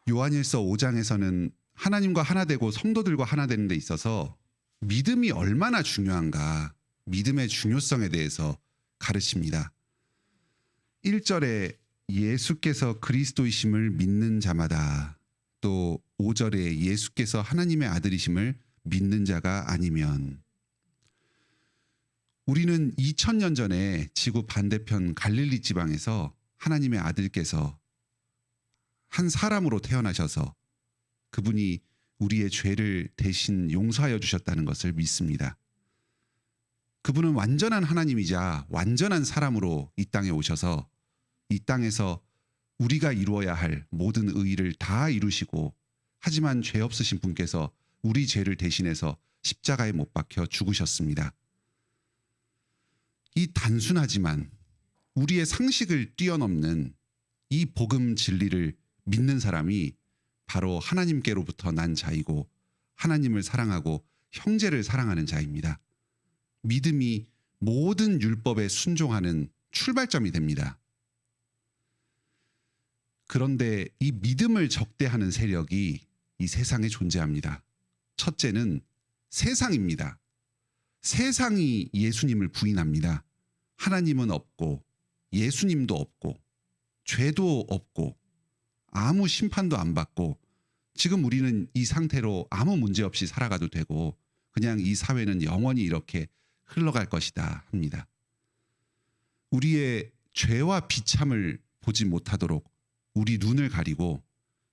요한일서 5장에서는 하나님과 하나 되고 성도들과 하나 되는 데 있어서 믿음이 얼마나 중요한가, 믿음의 중요성에 대해서 가르칩니다. 1절에 예수께서 그리스도이심을 믿는 자마다, 또 5절에 예수께서 하나님의 아들이심을 믿는 자가 아니면, 우리는 2000년 전에 지구 반대편 갈릴리 지방에서 하나님의 아들께서 한 사람으로 태어나셔서 그분이 우리의 죄를 대신 용서하여 주셨다는 것을 믿습니다. 그분은 완전한 하나님이자 완전한 사람으로 이 땅에 오셔서 이 땅에서 우리가 이루어야 할 모든 의의를 다 이루시고, 하지만 죄 없으신 분께서 우리 죄를 대신해서 십자가에 못 박혀 죽으셨습니다. 이 단순하지만 우리의 상식을 뛰어넘는 이 복음 진리를 믿는 사람이 바로 하나님께로부터 난 자이고 하나님을 사랑하고 형제를 사랑하는 자입니다. 믿음이 모든 율법에 순종하는 출발점이 됩니다. 그런데 이 믿음을 적대하는 세력이 이 세상에 존재합니다. 첫째는 세상입니다. 세상이 예수님을 부인합니다. 하나님은 없고 예수님도 없고 죄도 없고 아무 심판도 안 받고 지금 우리는 이 상태로 아무 문제 없이 살아가도 되고 그냥 이 사회는 영원히 이렇게 흘러갈 것이다 합니다. 우리의 죄와 비참을 보지 못하도록 우리 눈을 가리고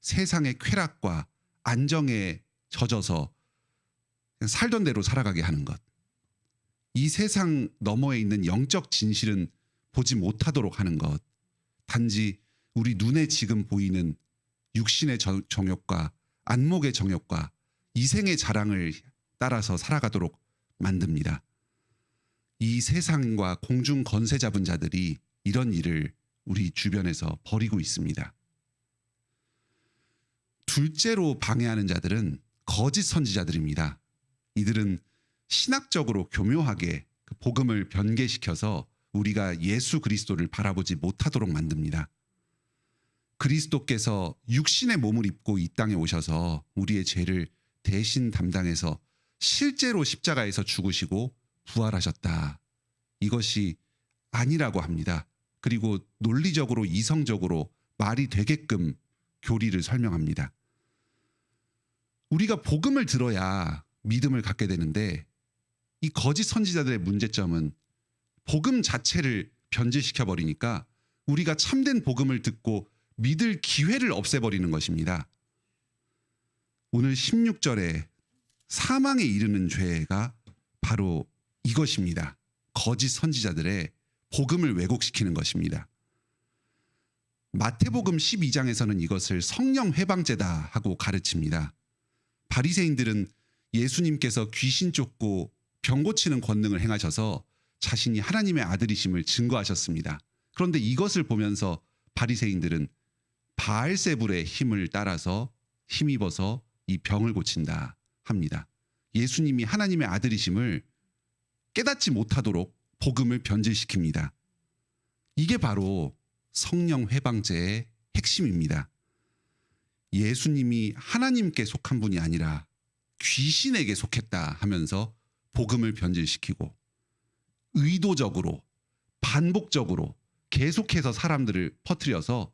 세상의 쾌락과 안정에 젖어서 그냥 살던 대로 살아가게 하는 것. 이 세상 너머에 있는 영적 진실은 보지 못하도록 하는 것. 단지 우리 눈에 지금 보이는 육신의 정욕과 안목의 정욕과 이생의 자랑을 따라서 살아가도록 만듭니다. 이 세상과 공중 건세 잡은 자들이 이런 일을 우리 주변에서 벌이고 있습니다. 둘째로 방해하는 자들은 거짓 선지자들입니다. 이들은 신학적으로 교묘하게 그 복음을 변개시켜서 우리가 예수 그리스도를 바라보지 못하도록 만듭니다. 그리스도께서 육신의 몸을 입고 이 땅에 오셔서 우리의 죄를 대신 담당해서 실제로 십자가에서 죽으시고 부활하셨다. 이것이 아니라고 합니다. 그리고 논리적으로 이성적으로 말이 되게끔 교리를 설명합니다. 우리가 복음을 들어야 믿음을 갖게 되는데 이 거짓 선지자들의 문제점은 복음 자체를 변질시켜 버리니까 우리가 참된 복음을 듣고 믿을 기회를 없애버리는 것입니다. 오늘 16절에 사망에 이르는 죄가 바로 이것입니다. 거짓 선지자들의 복음을 왜곡시키는 것입니다. 마태복음 12장에서는 이것을 성령 회방죄다 하고 가르칩니다. 바리새인들은 예수님께서 귀신 쫓고 병 고치는 권능을 행하셔서 자신이 하나님의 아들이심을 증거하셨습니다. 그런데 이것을 보면서 바리새인들은 바알세불의 힘을 따라서 힘입어서 이 병을 고친다 합니다. 예수님이 하나님의 아들이심을 깨닫지 못하도록 복음을 변질시킵니다. 이게 바로 성령 회방죄의 핵심입니다. 예수님이 하나님께 속한 분이 아니라 귀신에게 속했다 하면서 복음을 변질시키고 의도적으로 반복적으로 계속해서 사람들을 퍼뜨려서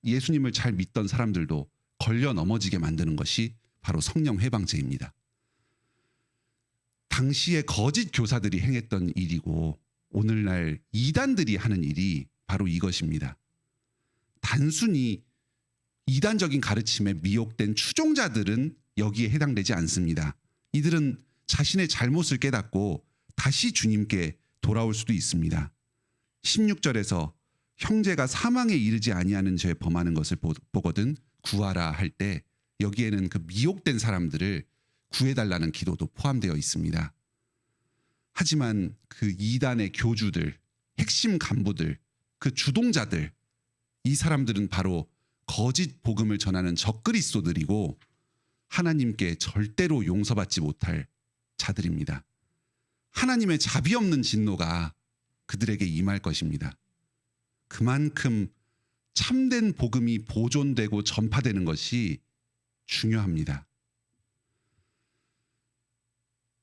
예수님을 잘 믿던 사람들도 걸려 넘어지게 만드는 것이 바로 성령 회방죄입니다. 당시에 거짓 교사들이 행했던 일이고 오늘날 이단들이 하는 일이 바로 이것입니다. 단순히 이단적인 가르침에 미혹된 추종자들은 여기에 해당되지 않습니다. 이들은 자신의 잘못을 깨닫고 다시 주님께 돌아올 수도 있습니다. 16절에서 형제가 사망에 이르지 아니하는 죄 범하는 것을 보거든 구하라 할 때 여기에는 그 미혹된 사람들을 구해달라는 기도도 포함되어 있습니다. 하지만 그 이단의 교주들, 핵심 간부들, 그 주동자들, 이 사람들은 바로 거짓 복음을 전하는 적그리스도들이고 하나님께 절대로 용서받지 못할 자들입니다. 하나님의 자비 없는 진노가 그들에게 임할 것입니다. 그만큼 참된 복음이 보존되고 전파되는 것이 중요합니다.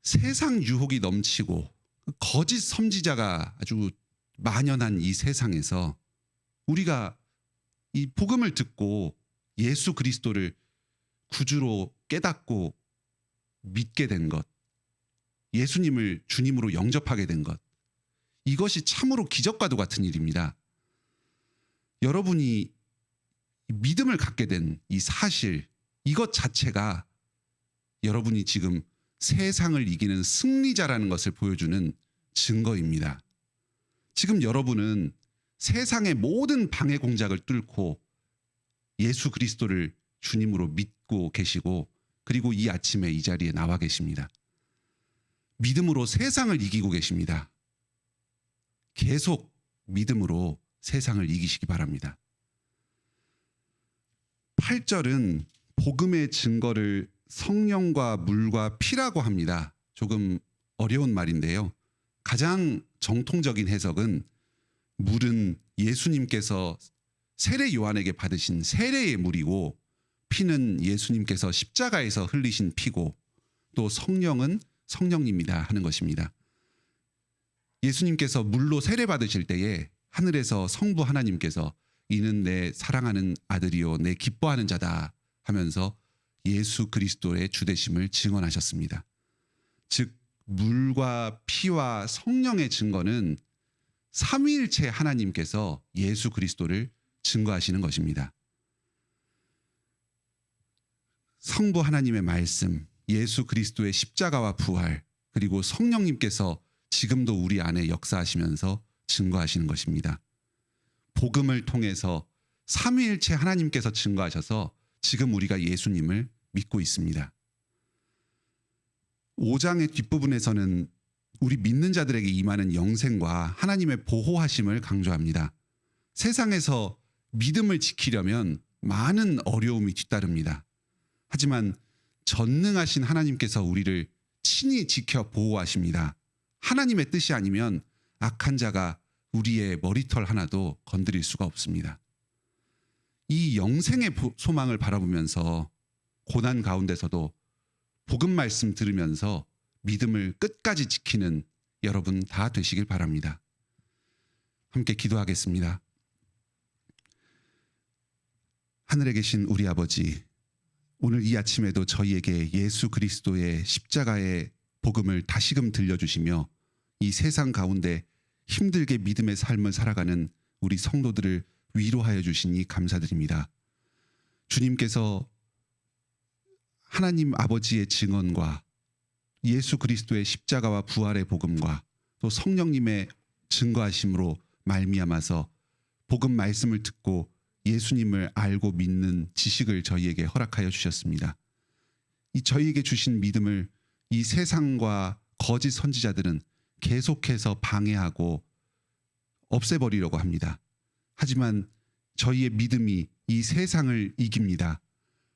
세상 유혹이 넘치고 거짓 선지자가 아주 만연한 이 세상에서 우리가 이 복음을 듣고 예수 그리스도를 구주로 깨닫고 믿게 된 것, 예수님을 주님으로 영접하게 된 것, 이것이 참으로 기적과도 같은 일입니다. 여러분이 믿음을 갖게 된 이 사실, 이것 자체가 여러분이 지금 세상을 이기는 승리자라는 것을 보여주는 증거입니다. 지금 여러분은 세상의 모든 방해 공작을 뚫고 예수 그리스도를 주님으로 믿고 계시고, 그리고 이 아침에 이 자리에 나와 계십니다. 믿음으로 세상을 이기고 계십니다. 계속 믿음으로 세상을 이기시기 바랍니다. 8절은 복음의 증거를 성령과 물과 피라고 합니다. 조금 어려운 말인데요. 가장 정통적인 해석은 물은 예수님께서 세례 요한에게 받으신 세례의 물이고, 피는 예수님께서 십자가에서 흘리신 피고, 또 성령은 성령님이다 하는 것입니다. 예수님께서 물로 세례 받으실 때에 하늘에서 성부 하나님께서 이는 내 사랑하는 아들이요 내 기뻐하는 자다 하면서 예수 그리스도의 주되심을 증언하셨습니다. 즉 물과 피와 성령의 증거는 삼위일체 하나님께서 예수 그리스도를 증거하시는 것입니다. 성부 하나님의 말씀, 예수 그리스도의 십자가와 부활, 그리고 성령님께서 지금도 우리 안에 역사하시면서 증거하시는 것입니다. 복음을 통해서 삼위일체 하나님께서 증거하셔서 지금 우리가 예수님을 믿고 있습니다. 5장의 뒷부분에서는 우리 믿는 자들에게 임하는 영생과 하나님의 보호하심을 강조합니다. 세상에서 믿음을 지키려면 많은 어려움이 뒤따릅니다. 하지만 전능하신 하나님께서 우리를 친히 지켜 보호하십니다. 하나님의 뜻이 아니면 악한 자가 우리의 머리털 하나도 건드릴 수가 없습니다. 이 영생의 소망을 바라보면서 고난 가운데서도 복음 말씀 들으면서 믿음을 끝까지 지키는 여러분 다 되시길 바랍니다. 함께 기도하겠습니다. 하늘에 계신 우리 아버지, 오늘 이 아침에도 저희에게 예수 그리스도의 십자가의 복음을 다시금 들려주시며 이 세상 가운데 힘들게 믿음의 삶을 살아가는 우리 성도들을 위로하여 주시니 감사드립니다. 주님께서 하나님 아버지의 증언과 예수 그리스도의 십자가와 부활의 복음과 또 성령님의 증거하심으로 말미암아서 복음 말씀을 듣고 예수님을 알고 믿는 지식을 저희에게 허락하여 주셨습니다. 이 저희에게 주신 믿음을 이 세상과 거짓 선지자들은 계속해서 방해하고 없애버리려고 합니다. 하지만 저희의 믿음이 이 세상을 이깁니다.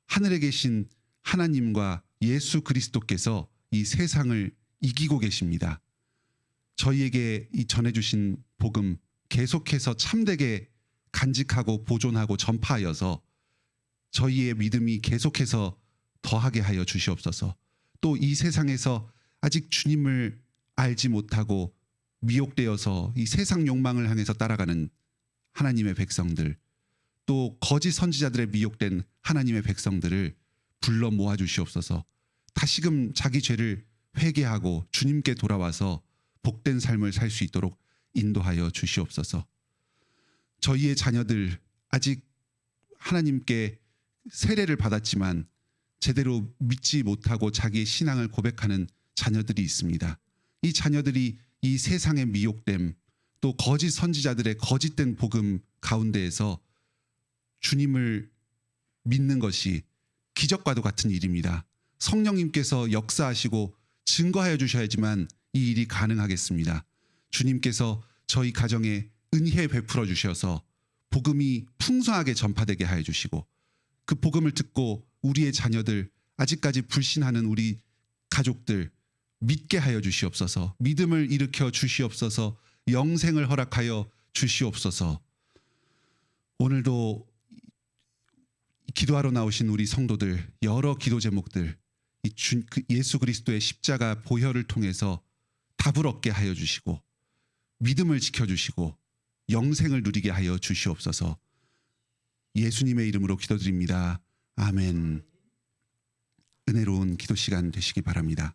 하늘에 계신 하나님과 예수 그리스도께서 이 세상을 이기고 계십니다. 저희에게 이 전해주신 복음 계속해서 참되게 간직하고 보존하고 전파하여서 저희의 믿음이 계속해서 더하게 하여 주시옵소서. 또 이 세상에서 아직 주님을 알지 못하고 미혹되어서 이 세상 욕망을 향해서 따라가는 하나님의 백성들, 또 거짓 선지자들의 미혹된 하나님의 백성들을 불러 모아 주시옵소서. 다시금 자기 죄를 회개하고 주님께 돌아와서 복된 삶을 살 수 있도록 인도하여 주시옵소서. 저희의 자녀들 아직 하나님께 세례를 받았지만 제대로 믿지 못하고 자기의 신앙을 고백하는 자녀들이 있습니다. 이 자녀들이 이 세상의 미혹됨, 또 거짓 선지자들의 거짓된 복음 가운데에서 주님을 믿는 것이 기적과도 같은 일입니다. 성령님께서 역사하시고 증거하여 주셔야지만 이 일이 가능하겠습니다. 주님께서 저희 가정에 은혜 베풀어 주셔서 복음이 풍성하게 전파되게 하여 주시고, 그 복음을 듣고 우리의 자녀들, 아직까지 불신하는 우리 가족들 믿게 하여 주시옵소서. 믿음을 일으켜 주시옵소서. 영생을 허락하여 주시옵소서. 오늘도 기도하러 나오신 우리 성도들 여러 기도 제목들 예수 그리스도의 십자가 보혈을 통해서 답을 얻게 하여 주시고 믿음을 지켜주시고 영생을 누리게 하여 주시옵소서. 예수님의 이름으로 기도드립니다. 아멘. 은혜로운 기도 시간 되시기 바랍니다.